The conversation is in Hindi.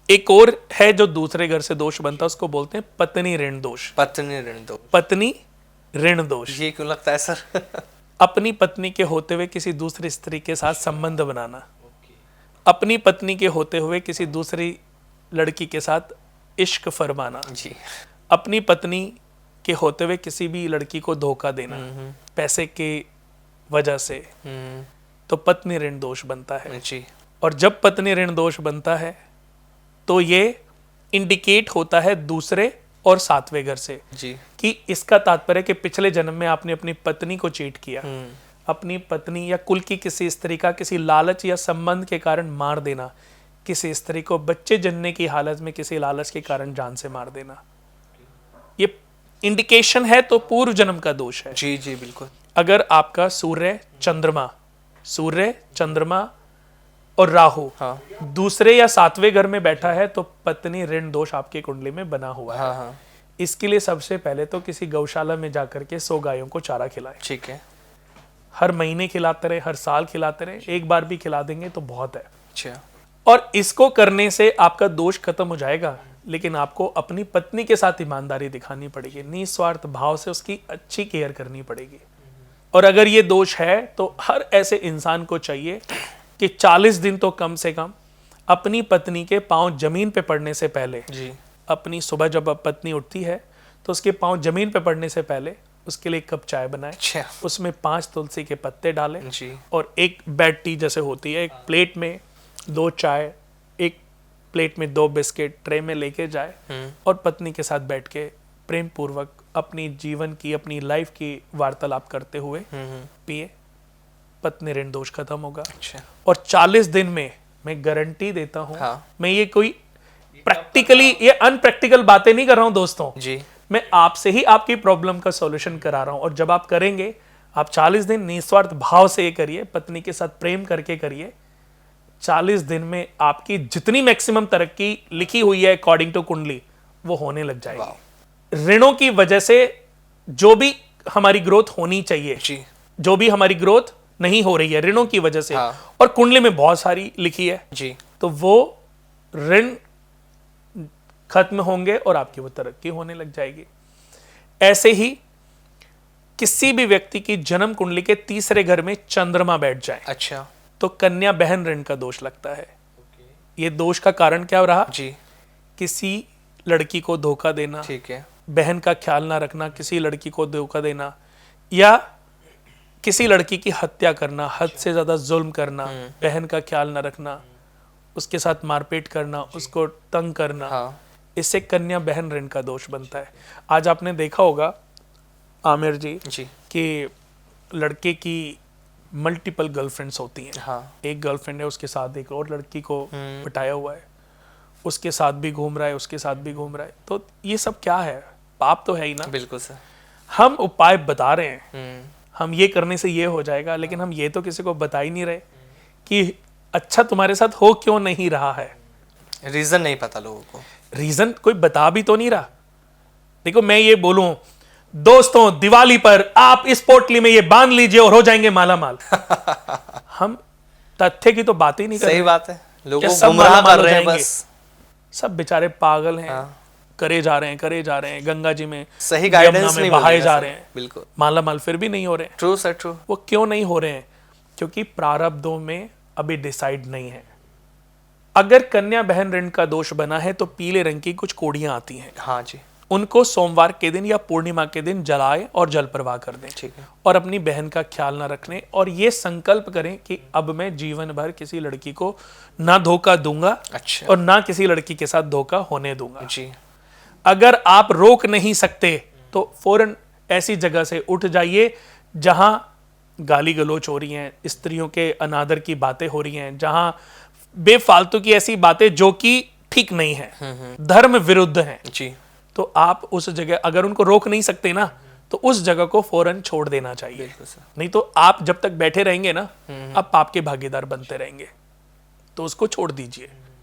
एक और है जो दूसरे घर से दोष बनता है, उसको बोलते हैं पत्नी ऋण दोष। पत्नी ऋण दोष, पत्नी ऋण दोष, ये क्यों लगता है सर? अपनी पत्नी के होते हुए किसी दूसरी स्त्री के साथ संबंध बनाना, अपनी पत्नी के होते हुए किसी दूसरी लड़की के साथ इश्क फरमाना जी, अपनी पत्नी के होते हुए किसी भी लड़की को धोखा देना पैसे के वजह से, तो पत्नी ऋण दोष बनता है जी। और जब पत्नी ऋण दोष बनता है तो ये इंडिकेट होता है दूसरे और सातवें घर से जी, कि इसका तात्पर्य कि पिछले जन्म में आपने अपनी पत्नी को चीट किया, अपनी पत्नी या कुल की किसी स्त्री का किसी लालच या संबंध के कारण मार देना, किसी स्त्री को बच्चे जन्ने की हालत में किसी लालच के कारण जान से मार देना, ये इंडिकेशन है तो पूर्व जन्म का दोष है। जी जी बिल्कुल। अगर आपका सूर्य चंद्रमा और राहु हाँ दूसरे या सातवें घर में बैठा है तो पत्नी ऋण दोष आपकी कुंडली में बना हुआ है। हाँ हाँ इसके लिए सबसे पहले तो किसी गौशाला में जाकर के 100 गायों को चारा खिलाएं। ठीक है। हर महीने खिलाते रहे, हर साल खिलाते रहे, एक बार भी खिला देंगे तो बहुत है। अच्छा, और इसको करने से आपका दोष खत्म हो जाएगा, लेकिन आपको अपनी पत्नी के साथ ईमानदारी दिखानी पड़ेगी, निस्वार्थ भाव से उसकी अच्छी केयर करनी पड़ेगी। और अगर ये दोष है तो हर ऐसे इंसान को चाहिए कि 40 दिन तो कम से कम अपनी पत्नी के पांव जमीन पे पड़ने से पहले जी, अपनी सुबह जब पत्नी उठती है तो उसके पांव जमीन पे पड़ने से पहले उसके लिए एक कप चाय बनाएं, अच्छा, उसमें 5 तुलसी के पत्ते डालें जी, और एक बेड टी जैसे होती है, एक प्लेट में 2 चाय, एक प्लेट में 2 बिस्किट ट्रे में लेके जाए और पत्नी के साथ बैठ के प्रेम पूर्वक अपनी जीवन की, अपनी लाइफ की वार्तालाप करते हुए पिए, पत्नी ऋण दोष खत्म होगा। अच्छा, और 40 दिन में मैं गारंटी देता हूं, हाँ, मैं ये कोई प्रैक्टिकली, ये अनप्रैक्टिकल बातें नहीं कर रहा हूं दोस्तों, जी, मैं आपसे ही आपकी प्रॉब्लम का सॉल्यूशन करा रहा हूं। और जब आप करेंगे, आप 40 दिन निस्वार्थ भाव से ये करिए, पत्नी के साथ प्रेम करके करिए, 40 दिन में आपकी जितनी मैक्सिमम तरक्की लिखी हुई है अकॉर्डिंग टू कुंडली वो होने लग जाएगी। ऋणों की वजह से जो भी हमारी ग्रोथ होनी चाहिए, जी, जो भी हमारी ग्रोथ नहीं हो रही है ऋणों की वजह से, हाँ, और कुंडली में बहुत सारी लिखी है, जी, तो वो ऋण खत्म होंगे और आपकी वो तरक्की होने लग जाएगी। ऐसे ही किसी भी व्यक्ति की जन्म कुंडली के तीसरे घर में चंद्रमा बैठ जाए अच्छा, तो कन्या बहन ऋण का दोष लगता है। ये दोष का कारण क्या रहा? जी, किसी लड़की को धोखा देना, ठीक है, बहन का ख्याल ना रखना, किसी लड़की को धोखा देना, या किसी लड़की की हत्या करना, हद से ज्यादा जुल्म करना, बहन का ख्याल ना रखना, उसके साथ मारपीट करना, उसको तंग करना, हाँ, इससे कन्या बहन ऋण का दोष बनता है। आज आपने देखा होगा आमिर जी जी, कि लड़के की मल्टीपल गर्लफ्रेंड्स होती हैं। हाँ, एक गर्लफ्रेंड है, उसके साथ एक और लड़की को पटाया हुआ है, उसके साथ भी घूम रहा है, उसके साथ भी घूम रहा है, तो ये सब क्या है? पाप तो है ही ना। बिल्कुल सर। हम उपाय बता रहे हैं, हम ये करने से ये हो जाएगा, लेकिन हम ये तो किसी को बता ही नहीं रहे कि अच्छा तुम्हारे साथ हो क्यों नहीं रहा है। रीजन नहीं पता लोगों को, रीजन कोई बता भी तो नहीं रहा। देखो मैं ये बोलूं दोस्तों, दिवाली पर आप इस पोटली में ये बांध लीजिए और हो जाएंगे माला माल। हम तथ्य की तो बात ही नहीं कर रहे। सही बात है, लोगों क्या को सब गुमराह मालामाल कर हो रहे हैं जाएंगे? बस। सब बेचारे पागल हैं, हाँ, करे जा रहे हैं गंगा जी में, सही यमुना गाइडेंस में नहीं बहाए मिलेगा जा सर, रहे हैं, बिल्कुल माला माल फिर भी नहीं हो रहे हैं। True sir, true. वो क्यों नहीं हो रहे हैं? क्योंकि प्रारब्धों में अभी डिसाइड नहीं है। अगर कन्या बहन ऋण का दोष बना है तो पीले रंग की कुछ कोड़ियां आती हैं, हाँ जी, उनको सोमवार के दिन या पूर्णिमा के दिन जलाएं और जल प्रवाह कर दें, ठीक है, और अपनी बहन का ख्याल ना रखने, और ये संकल्प करें कि अब मैं जीवन भर किसी लड़की को ना धोखा दूंगा अच्छा, और ना किसी लड़की के साथ धोखा होने दूंगा। जी, अगर आप रोक नहीं सकते तो फौरन ऐसी जगह से उठ जाइए जहां गाली गलौच हो रही हैं, स्त्रियों के अनादर की बातें हो रही हैं, जहां बेफालतू की ऐसी बातें जो कि ठीक नहीं है, धर्म विरुद्ध हैं, जी, तो आप उस जगह, अगर उनको रोक नहीं सकते ना, तो उस जगह को फौरन छोड़ देना चाहिए। बिल्कुल सर, नहीं तो आप जब तक बैठे रहेंगे ना, आप पाप के भागीदार बनते रहेंगे, तो उसको छोड़ दीजिए।